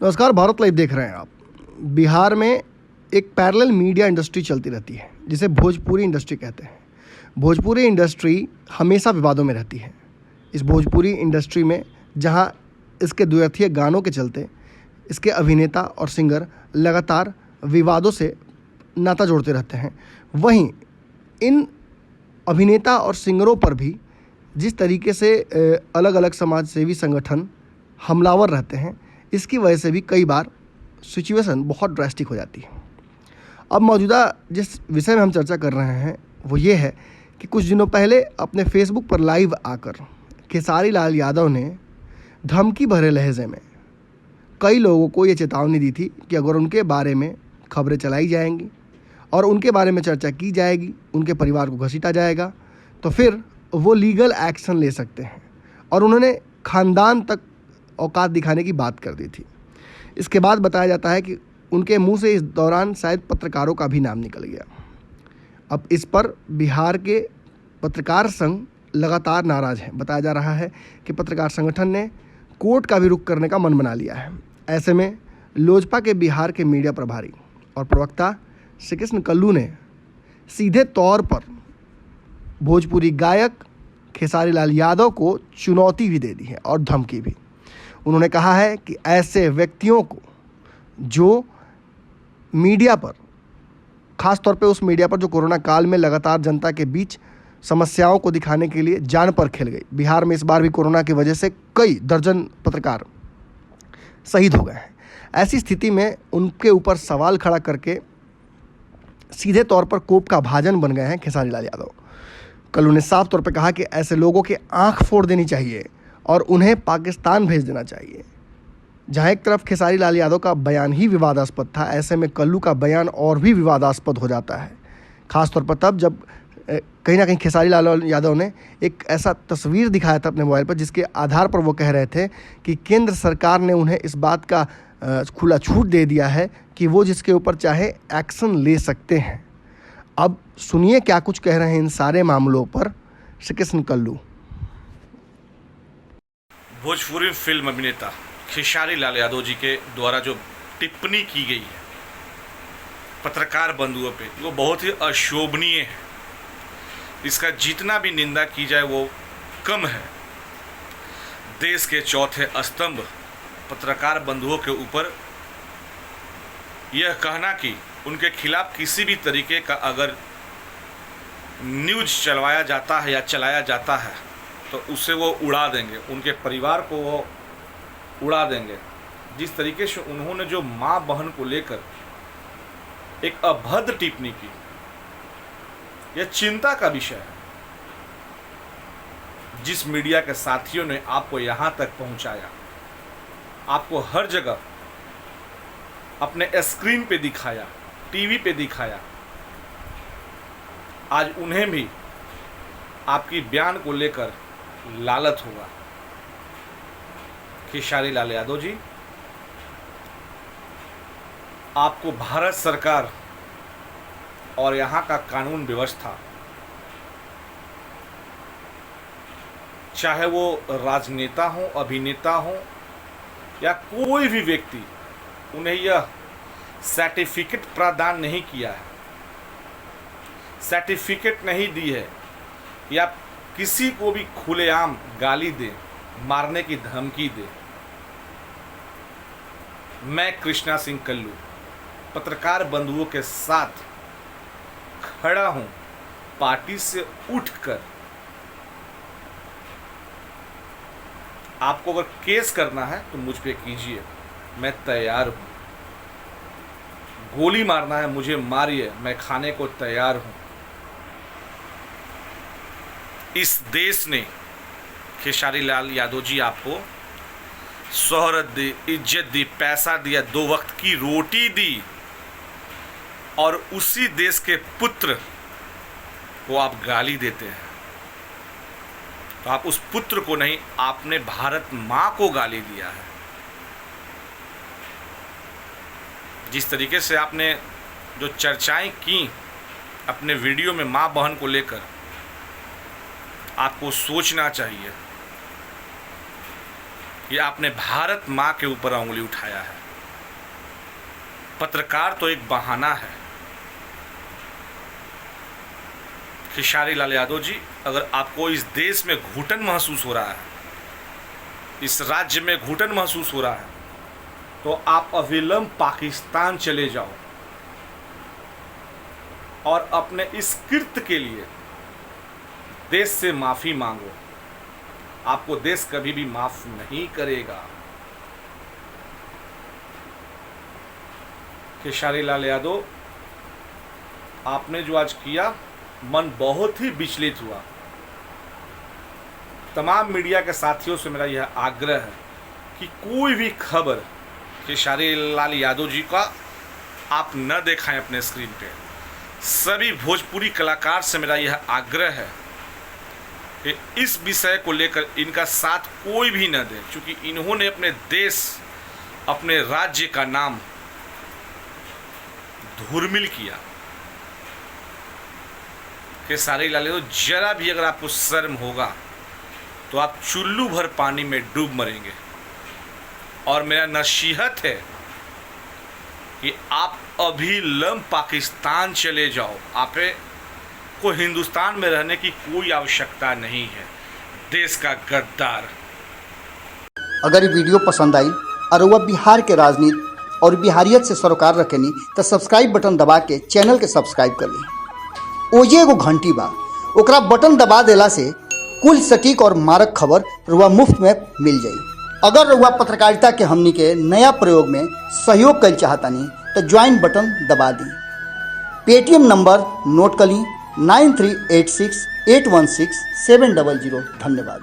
नमस्कार, भारत लाइव देख रहे हैं आप। बिहार में एक पैरेलल मीडिया इंडस्ट्री चलती रहती है जिसे भोजपुरी इंडस्ट्री कहते हैं। भोजपुरी इंडस्ट्री हमेशा विवादों में रहती है। इस भोजपुरी इंडस्ट्री में जहां इसके द्व्यर्थीय गानों के चलते इसके अभिनेता और सिंगर लगातार विवादों से नाता जोड़ते रहते हैं, वहीं इन अभिनेता और सिंगरों पर भी जिस तरीके से अलग अलग समाज सेवी संगठन हमलावर रहते हैं, इसकी वजह से भी कई बार सिचुएशन बहुत ड्रास्टिक हो जाती है। अब मौजूदा जिस विषय में हम चर्चा कर रहे हैं वो ये है कि कुछ दिनों पहले अपने फेसबुक पर लाइव आकर खेसारी लाल यादव ने धमकी भरे लहजे में कई लोगों को ये चेतावनी दी थी कि अगर उनके बारे में खबरें चलाई जाएंगी और उनके बारे में चर्चा की जाएगी, उनके परिवार को घसीटा जाएगा, तो फिर वो लीगल एक्शन ले सकते हैं। और उन्होंने खानदान तक औकात दिखाने की बात कर दी थी। इसके बाद बताया जाता है कि उनके मुंह से इस दौरान शायद पत्रकारों का भी नाम निकल गया। अब इस पर बिहार के पत्रकार संघ लगातार नाराज़ है। बताया जा रहा है कि पत्रकार संगठन ने कोर्ट का भी रुख करने का मन बना लिया है। ऐसे में लोजपा के बिहार के मीडिया प्रभारी और प्रवक्ता श्री कृष्ण कल्लू ने सीधे तौर पर भोजपुरी गायक खेसारी लाल यादव को चुनौती भी दे दी है और धमकी भी। उन्होंने कहा है कि ऐसे व्यक्तियों को जो मीडिया पर, ख़ास तौर पे उस मीडिया पर जो कोरोना काल में लगातार जनता के बीच समस्याओं को दिखाने के लिए जान पर खेल गई। बिहार में इस बार भी कोरोना की वजह से कई दर्जन पत्रकार शहीद हो गए हैं। ऐसी स्थिति में उनके ऊपर सवाल खड़ा करके सीधे तौर पर कोप का भाजन बन गए हैं खेसारी लाल यादव। कल उन्हें साफ तौर पर कहा कि ऐसे लोगों के आंख फोड़ देनी चाहिए और उन्हें पाकिस्तान भेज देना चाहिए। जहां एक तरफ खेसारी लाल यादव का बयान ही विवादास्पद था, ऐसे में कल्लू का बयान और भी विवादास्पद हो जाता है। खासतौर पर तब जब कहीं ना कहीं खेसारी लाल यादव ने एक ऐसा तस्वीर दिखाया था अपने मोबाइल पर जिसके आधार पर वो कह रहे थे कि केंद्र सरकार ने उन्हें इस बात का खुला छूट दे दिया है कि वो जिसके ऊपर चाहे एक्शन ले सकते हैं। अब सुनिए क्या कुछ कह रहे हैं इन सारे मामलों पर श्री कृष्ण कल्लू। भोजपुरी फिल्म अभिनेता खेसारी लाल यादव जी के द्वारा जो टिप्पणी की गई है पत्रकार बंधुओं पे, वो बहुत ही अशोभनीय है। इसका जितना भी निंदा की जाए वो कम है। देश के चौथे स्तंभ पत्रकार बंधुओं के ऊपर यह कहना कि उनके खिलाफ किसी भी तरीके का अगर न्यूज चलवाया जाता है या चलाया जाता है तो उसे वो उड़ा देंगे, उनके परिवार को वो उड़ा देंगे। जिस तरीके से उन्होंने जो माँ बहन को लेकर एक अभद्र टिप्पणी की, यह चिंता का विषय है। जिस मीडिया के साथियों ने आपको यहाँ तक पहुँचाया, आपको हर जगह अपने स्क्रीन पे दिखाया, टीवी पे दिखाया, आज उन्हें भी आपकी बयान को लेकर लालच होगा। खेसारी लाल यादव जी, आपको भारत सरकार और यहाँ का कानून व्यवस्था, चाहे वो राजनेता हो, अभिनेता हो या कोई भी व्यक्ति, उन्हें यह सर्टिफिकेट प्रदान नहीं किया है, सर्टिफिकेट नहीं दी है या किसी को भी खुलेआम गाली दे, मारने की धमकी दे। मैं कृष्णा सिंह कल्लू पत्रकार बंधुओं के साथ खड़ा हूं, पार्टी से उठकर। आपको अगर केस करना है तो मुझ पे कीजिए, मैं तैयार हूं। गोली मारना है मुझे मारिए, मैं खाने को तैयार हूं। इस देश ने खेसारी लाल यादव जी आपको शोहरत दी, इज्जत दी, पैसा दिया, 2 वक्त की रोटी दी, और उसी देश के पुत्र को आप गाली देते हैं। तो आप उस पुत्र को नहीं, आपने भारत माँ को गाली दिया है। जिस तरीके से आपने जो चर्चाएं की अपने वीडियो में माँ बहन को लेकर, आपको सोचना चाहिए कि आपने भारत माँ के ऊपर उंगली उठाया है। पत्रकार तो एक बहाना है। खेसारी लाल यादव जी, अगर आपको इस देश में घुटन महसूस हो रहा है, इस राज्य में घुटन महसूस हो रहा है, तो आप अविलंब पाकिस्तान चले जाओ और अपने इस कृत्य के लिए देश से माफी मांगो। आपको देश कभी भी माफ नहीं करेगा। खेसारी लाल यादव, आपने जो आज किया, मन बहुत ही विचलित हुआ। तमाम मीडिया के साथियों से मेरा यह आग्रह है कि कोई भी खबर खेसारी लाल यादव जी का आप न दिखाएं अपने स्क्रीन पे। सभी भोजपुरी कलाकार से मेरा यह आग्रह है कि इस विषय को लेकर इनका साथ कोई भी न दे, क्योंकि इन्होंने अपने देश, अपने राज्य का नाम धूमिल किया। खेसारी लाल यादव, जरा भी अगर आपको शर्म होगा तो आप चुल्लू भर पानी में डूब मरेंगे। और मेरा नसीहत है कि आप अभिलंब पाकिस्तान चले जाओ। आप को हिंदुस्तान में रहने की कोई आवश्यकता नहीं है, देश का गद्दार। अगर ये वीडियो पसंद आई और वह बिहार के राजनीति और बिहारियत से सरोकार रखेनी तो सब्सक्राइब बटन दबा के चैनल के सब्सक्राइब कर ली। ओजे एगो घंटी बा, ओकरा बटन दबा देला से कुल सटीक और मारक खबर रुआ मुफ्त में मिल जाई। अगर रुआ पत्रकारिता के हमनी के नया प्रयोग में सहयोग कर चाहतानी तो ज्वाइन बटन दबा दी। पेटीएम नंबर नोट कर ली 9386816700। धन्यवाद।